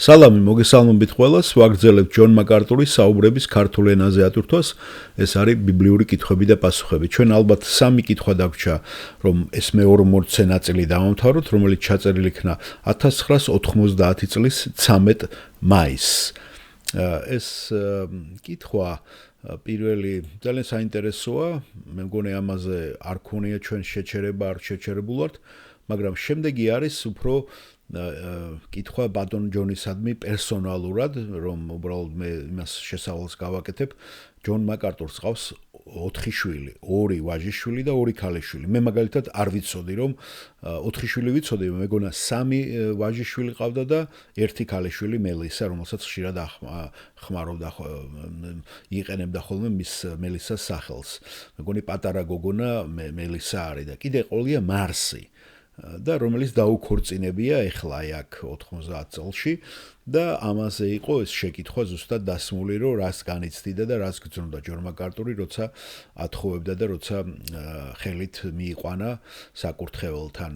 სალამი მოგესალმებით ყველას, ვაგრძელებთ ჯონ მაკარტურის საუბრების ქართულ ენაზე ატვირთვას. ეს არის ბიბლიური კითხვები და პასუხები. ჩვენ ალბათ სამი კითხვა დაგვრჩა, რომ ეს მე-40 ნაწილი დავამთავროთ, რომელიც ჩაწერილი იქნა 1990 წლის 13 მაისს. ეს კითხვა პირველი ძალიან საინტერესოა, მე მგონი ამაზე არ ქონია ჩვენ შეჩერება, არ შეჩერებულვართ, მაგრამ შემდეგი არის უფრო კითხვა ბატონ ჯონისადმი პერსონალურად, რომ უბრალოდ მე იმას შესავალს გავაკეთებ, ჯონ მაკარტურს ყავს 4 შვილი, 2 ვაჟიშვილი და 2 ქალიშვილი. მე მაგალითად არ ვიცოდი, რომ 4 შვილი ვიცოდი, მეგონა 3 ვაჟიშვილი ყავდა და 1 ქალიშვილი მელისა, რომელსაც ხშირად ხმარობდა იყენებდა ხოლმე მის მელისას სახელს. მეგონი პატარა გოგონა მელისა არის და კიდე ყოლია მარსი. და რომელიც დაუქორწინებია ეხლა აქ 90 წელში და ამაზე იყო ეს შეკითხვა ზუსტად დასმული, რომ რას განიცდიდა და რას გძნობდა ჯონ მაკარტური, როცა ათხოვებდა და როცა ხელით მიიყვანა საკურთხეველთან.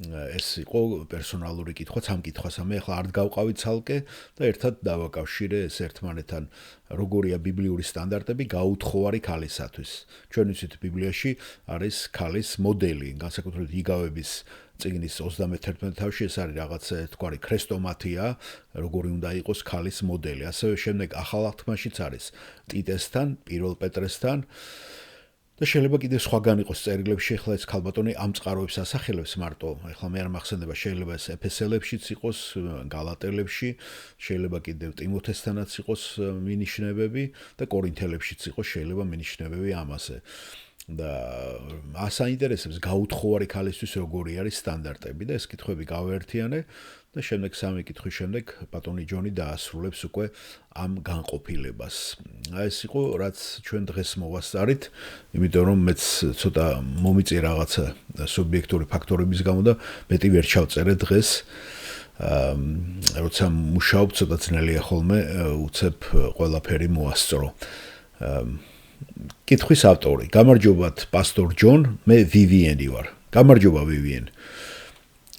ეს იყო პერსონალური კითხვაც, ამ კითხვას მე ახლა არ გავყავი ცალკე და ერთად დავაკავშირე ეს ერთმანეთთან. როგორია ბიბლიური სტანდარტები გაუთხოვარი ქალისათვის. ჩვენ ვიცით ბიბლიაში არის ქალის მოდელი, განსაკუთრებით იგავების წიგნის 31 თავში ეს არის რაღაცა თქვარი ქრესტომათია, როგორი უნდა იყოს ქალის მოდელი. ასევე შემდეგ ახალ აღთქმაშიც არის ტიტესთან, 1 პეტრესთან და შეიძლება კიდე სხვაგან იყოს წერილებში, ახლა ეს ქალბატონი ამ წყაროებს ასახელებს მარტო, ახლა მე არ მახსენდება, შეიძლება ეს ეფესელებშიც იყოს, გალატელებში, შეიძლება კიდევ ტიმოთესთანაც იყოს მინიშნებები და კორინთელებშიც იყოს შეიძლება მინიშნებები ამაზე. და საინტერესებს გაუთხოვარი ქალისთვის როგორი არის სტანდარტები და ეს კითხვები გავაერთიანე და შემდეგ სამი კითხვის შემდეგ ბატონი ჯონი დაასრულებს უკვე ამ განყოფილებას. ეს იყო რაც ჩვენ დღეს მოვასწარით, იმიტომ რომ მეც ცოტა მომიწია რაღაცა სუბიექტური ფაქტორების გამო და მეტი ვერ ჩავწერე დღეს. როცა მუშაობ ცოტა ძნელია ხოლმე უცებ ყველაფერი მოასწრო. კითხვის ავტორი: გამარჯობათ პასტორ ჯონ, მე ვივიენი ვარ. გამარჯობა ვივიენ.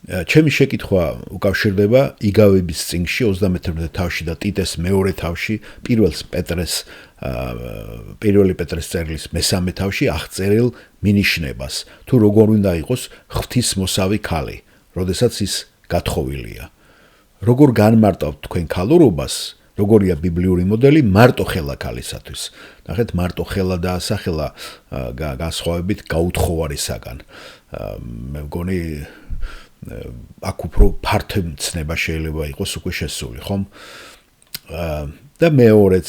ჩემი შეკითხვა უკავშირდება იგავების წიგნში 31 თავში და ტიტეს მეორე თავში 1 პეტრეს წერილის მესამე თავში აღწერილ მინიშნებას, თუ როგორ უნდა იყოს ღვთისმოსავი ქალი, როდესაც ის გათხოვილია. როგორ განმარტავთ თქვენ ქალურობას? როგორია ბიბლიური მოდელი მარტო ხელა ქალისათვის. ნახეთ, მარტო ხელა დაასახელა განსხვავებით გაუთხოვარისაგან. მე მგონი აქ უფრო ფართო მცნება შეიძლება იყოს უკვე შესული, ხომ? და მეორეც,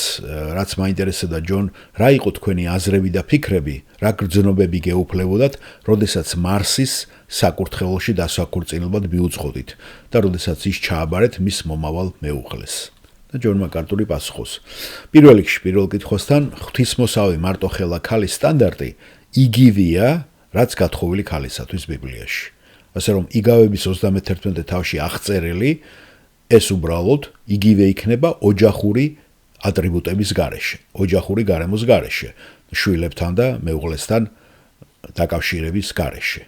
რაც მაინტერესებდა ჯონ, რა იყო თქვენი აზრები და ფიქრები, რა გრძნობები გეუფლებოდათ, როდესაც მარსის საკურთხეველში დასაქორწინებლად მიუძღოდით და როდესაც ის ჩააბარეთ მის მომავალ მეუღლეს. ჯონ მაკარტური პასუხობს. პირველ რიგში, პირველ კითხვასთან, ღვთისმოსავი მარტო ხელა ქალის სტანდარტი იგივეა, რაც გათხოვილი ქალისათვის ბიბლიაში. ასე რომ იგავების 31 თავში აღწერილი ეს უბრალოდ იგივე იქნება ოჯახური ატრიბუტების გარეშე, ოჯახური გარემოს გარეშე, შვილებთან და მეუღლესთან დაკავშირების გარეშე.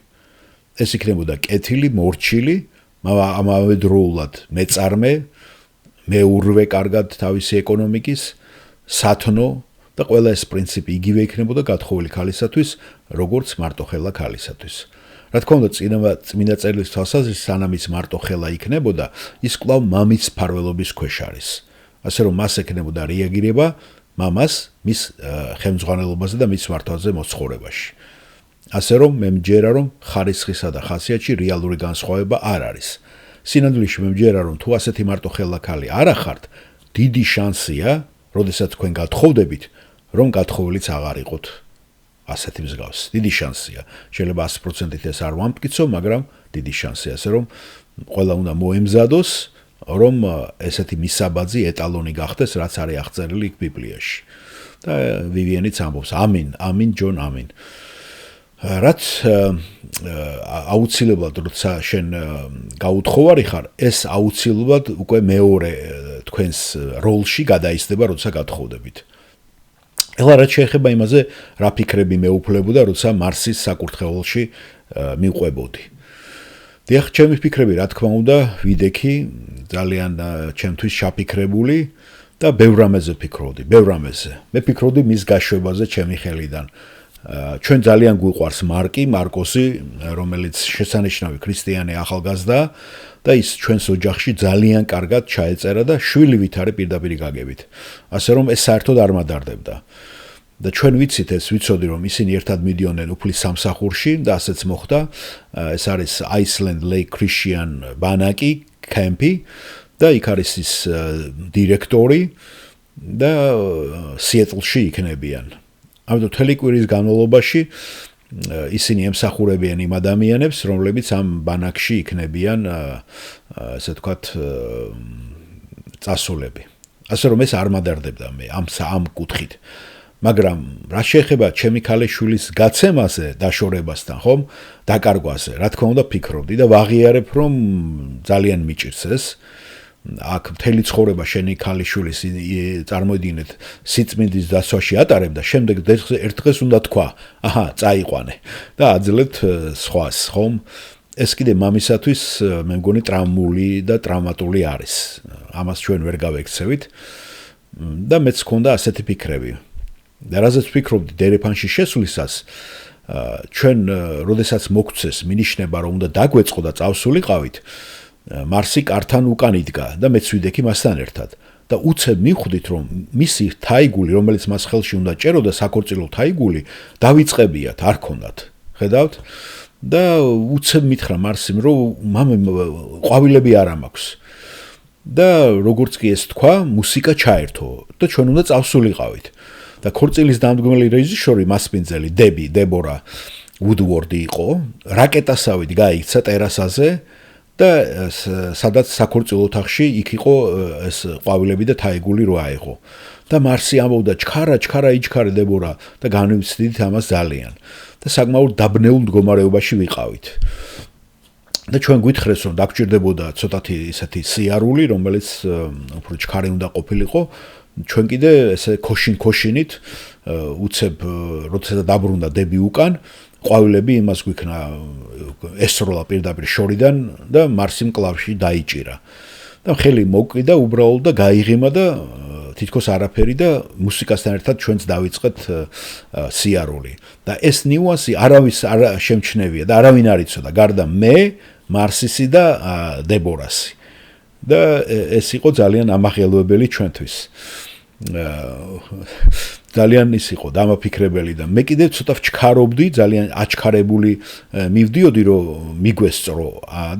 ეს იქნებოდა კეთილი, მორჩილი, ამავდროულად მეწარმე, მეურვე კარგად თავისი ეკონომიკის, სათნო და ყველა ეს პრინციპი იგივე იქნებოდა გათხოვილი ქალისათვის, როგორც მარტო ხელა ქალისათვის. რა თქმა უნდა, წმინდა წერილის თვალსაზრისით, სანამ ის მარტო ხელა იქნებოდა, ის კვლავ მამის მფარველობის ქვეშ არის. ასე რომ მას ექნებოდა რეაგირება მამას მის ხელმძღვანელობაზე და მის მართვაზე მოცხოვრებაში. ასე რომ მე მჯერა, რომ ხარისხისა და ხასიათში რეალური განსხვავება არ არის. სინამდვილეში მე მჯერა, რომ თუ ასეთი მარტო ხელა ქალი არ ახართ, დიდი შანსია, როდესაც თქვენ გათხოვდებით, რომ გათხოვილიც აღარ იყოთ ასეთი მსგავს. დიდი შანსია. შეიძლება 100%-ით ეს არ ვამტკიცო, მაგრამ დიდი შანსია, ასე რომ ყველა უნდა მოემზადოს, რომ ესეთი მისაბაძი ეტალონი გახდეს, რაც არის აღწერილი იქ ბიბლიაში. და ვივიენიც ამბობს: ამინ, ამინ ჯონ, ამინ. რაც აუცილებლად როცა შენ გაუთხოვარი ხარ, ეს აუცილებლად უკვე მეორე თქვენს როლში გადაიზრდება, როცა გათხოვდებით. ეხლა რაც შეეხება იმაზე, რა ფიქრები მეუფლებოდა, როცა მარსის საკურთხეველში მიყვებოდი. დიახ, ჩემი ფიქრები, რა თქმა უნდა, ვიდექი ძალიან ჩემთვის შაფიქრებული და ბევრ რამეზე ფიქრობდი, ბევრ რამეზე. მე ფიქრობდი მის გაშვებაზე ჩემი ხელიდან. ჩვენ ძალიან გვიყვარს მარკოსი, რომელიც შესანიშნავი ქრისტიანი ახალგაზრდა და ის ჩვენს ოჯახში ძალიან კარგად ჩაეწერა და შვილი ვითარე პირდაპირ გაგებით. ასე რომ ეს საერთოდ არ მადარდებდა. და ჩვენ ვიცით ეს ვიცოდი რომ ისინი ერთად მიდიოდნენ უფლის სამსახურში და ასეც მოხდა. ეს არის Iceland Lake Christian ბანაკი, კემპი და იქ არის ის დირექტორი და სიეტლში იქნებიან. ამიტომ მთელი კვირის განმავლობაში ისინი ემსახურებიან იმ ადამიანებს, რომლებიც ამ ბანაკში იქნებიან, ასე ვთქვათ, წასულები. ასე რომ ეს არ მადარდებდა მე ამ კუთხით. მაგრამ რა შეეხება ჩემი ქალიშვილის გაცემაზე დაშორებასთან, ხომ? დაკარგვაზე, რა თქმა უნდა ფიქრობდი და ვაღიარებ, რომ ძალიან მიჭირს ეს. აქ მთელი ცხოვრება შენი ქალიშვილის წარმოიდგინეთ სიწმინდის დაცვაში ატარებდა, შემდეგ ერთ დღეს უნდა თქვა, აჰა, წაიყვანე და აძლევთ სხვას, ხომ? ეს კიდე მამისათვის მე მგონი ტრამული და ტრამატული არის. ამას ჩვენ ვერ გავექცევით და მეც მქონდა ასეთი ფიქრები. და რაზეც ვფიქრობდი დერეფანში შესვლისას, ჩვენ როდესაც მოგცეს მინიშნება რომ უნდა დაგვეწყო და წავსულიყავით, მარსი კართან უკან იდგა და მეც ვიდექი მასთან ერთად. და უცებ მივხვდით რომ მისი თაიგული, რომელიც მას ხელში უნდა ჭეროდა, საქორწილო თაიგული, დავიწყებიათ, არ ქონდათ. ხედავთ? და უცებ მითხრა მარსიმ რომ მამე ყვავილები არ მაქვს. და როგორც კი ეს თქვა, მუსიკა ჩაერთო და ჩვენ უნდა წავსულიყავით. და ქორწილის დამდგმელი რეჟისორი მასპინძელი დებორა ვუდვორდი იყო, რაკეტასავით გაიქცა ტერასაზე და სადაც საქორწილო ოთახში იქ იყო ეს ყვავილები და თაიგული რო აიღო. და მარსი ამბობდა ჩქარა იჩქარე დებორა და განვიცდით ამას ძალიან. და საკმაოდ დაბნეულ მდგომარეობაში ვიყავით. და ჩვენ გვითხრეს რომ დაგჭირდებოდა ცოტათი ისეთი სიარული, რომელიც უფრო ჩქარი უნდა ყოფილიყო. ჩვენ კიდე ესე ქოშინით უცებ როდესაც დაბრუნდა დები უკან, ყვავილები იმას გვიქნა ესროლა პირდაპირ შორიდან და მარსიმ კლავში დაიჭირა. და ხელი მოკიდა უბრალოდ და გაიღიმა და თითქოს არაფერი და მუსიკასთან ერთად ჩვენც დავიწყეთ სიარული. და ეს ნიუანსი არავის არ შემჩნევია და არავინ არ იცოდა, გარდა მე, მარსისი და დებორასი. და ეს იყო ძალიან ამაღელვებელი ჩვენთვის. ძალიან ის იყო დამაფიქრებელი და მე კიდევ ცოტა ვჩქარობდი, ძალიან აჩქარებული მივდიოდი რომ მიგვესწრო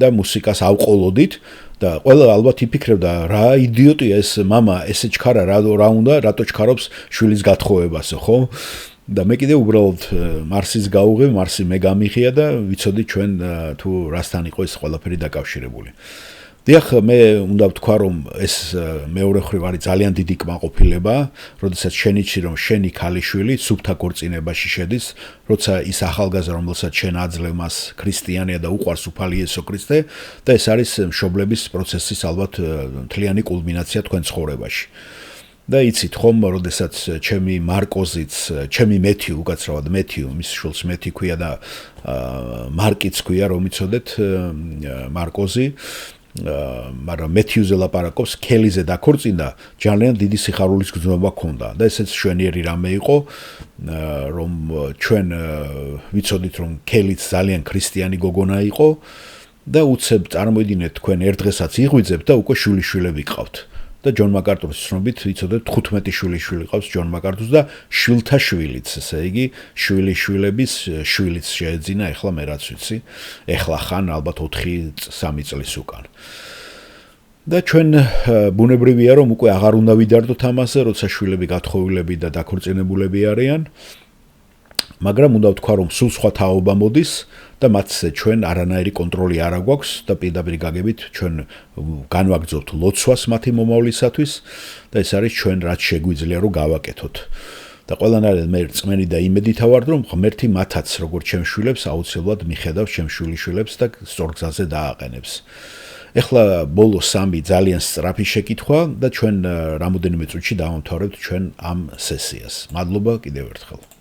და მუსიკას ავყოლოდით და ყველა ალბათ იფიქრებდა რა იდიოტია ეს მამა, ესე ჩქარა რა უნდა, რატო ჩქარობს შვილის გათხოვებასო, ხო? და მე კიდევ უბრალოდ მარსის გაუღე, მარსი მე გამიხია და ვიცოდი ჩვენ თუ რასთან იყო ეს ყველაფერი დაკავშირებული. დიახ, მე უნდა ვთქვა, რომ ეს მეორე მხრივ არის ძალიან დიდი კმაყოფილება, როდესაც შენიცი რომ შენი ქალიშვილი სუფთა ქორწინებაში შედის, როცა ის ახალგაზრდა, რომელსაც შენ აძლევ მას ქრისტიანია და უყვარს უფალი იესო ქრისტე და ეს არის მშობლების პროცესის ალბათ მთლიანი კულმინაცია თქვენ ცხოვრებაში. და იცით ხომ, როდესაც ჩემი მარკოზიც, ჩემი მეთიუ, უკაცრავად მეთიუ, მის შვილს მეთი ქვია და მარკიც ქვია, რომ იცოდეთ მარკოზი, მაგრამ მეთიუზე ლაპარაკობს, ქელიზე დაქორწინდა, ძალიან დიდი სიხარულის გრძნობა ჰქონდა და ესეც შვენიერი რამე იყო, რომ ჩვენ ვიცოდით, რომ ქელიც ძალიან ქრისტიანი გოგონა იყო და უცებ წარმოიდგინეთ თქვენ ერთ დღესაც იღვიძებთ და უკვე შვილიშვილები გყავთ. და ჯონ მაკარტურის ცნობით ვიცოდეთ 15 შვილიშვილი ყავს ჯონ მაკარტურს და შვილთა შვილიც, ესე იგი შვილიშვილების შვილიც შეეძინა, ეხლა მე რაც ვიცი, ეხლა ხან ალბათ 4-3 წლის უკან. და ჩვენ ბუნებრივია რომ უკვე აღარ უნდა ვიდარდოთ ამაზე, როცა შვილები გათხოვილები და დაქორწინებულები არიან. მაგრამ უნდა ვთქვა რომ სულ სხვა თაობა მოდის და მათზე ჩვენ არანაირი კონტროლი არ აგვაქვს და პირდაპირ გაგებით ჩვენ განვაგრძობთ ლოცვას მათი მომავლისათვის და ეს არის ჩვენ რაც შეგვიძლია რომ გავაკეთოთ. და ყველანაირად მე რწმენი და იმედითა ვარ რომ ღმერთი მათაც როგორც ჩემ შვილებს აუცილებლად მიხედავს ჩემ შვილიშვილებს და სწორ გზაზე დააყენებს. ეხლა ბოლო 3 ძალიან სწრაფი შეკითხვა და ჩვენ რამოდენიმე წუთში დავამთავრებთ ჩვენ ამ სესიას. მადლობა კიდევ ერთხელ.